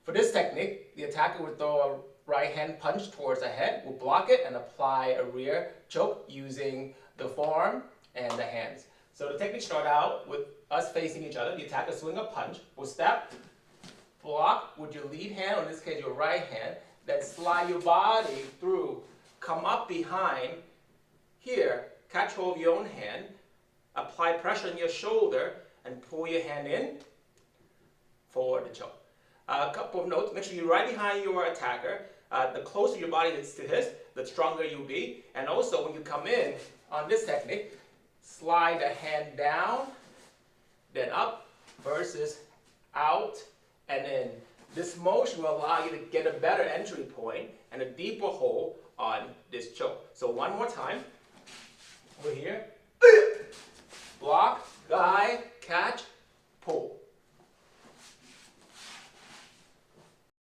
For this technique, the attacker would throw a right hand punch towards the head, will block it, and apply a rear choke using the forearm and the hands. So the technique starts out with us facing each other. The attacker swing a punch, will step, block with your lead hand, or in this case your right hand, then slide your body through, come up behind, here, catch hold of your own hand, apply pressure on your shoulder, and pull your hand in for the choke. A couple of notes, make sure you're right behind your attacker. The closer your body is to his, the stronger you'll be. And also when you come in on this technique, slide the hand down, then up versus out and in. This motion will allow you to get a better entry point and a deeper hold on this choke. So one more time.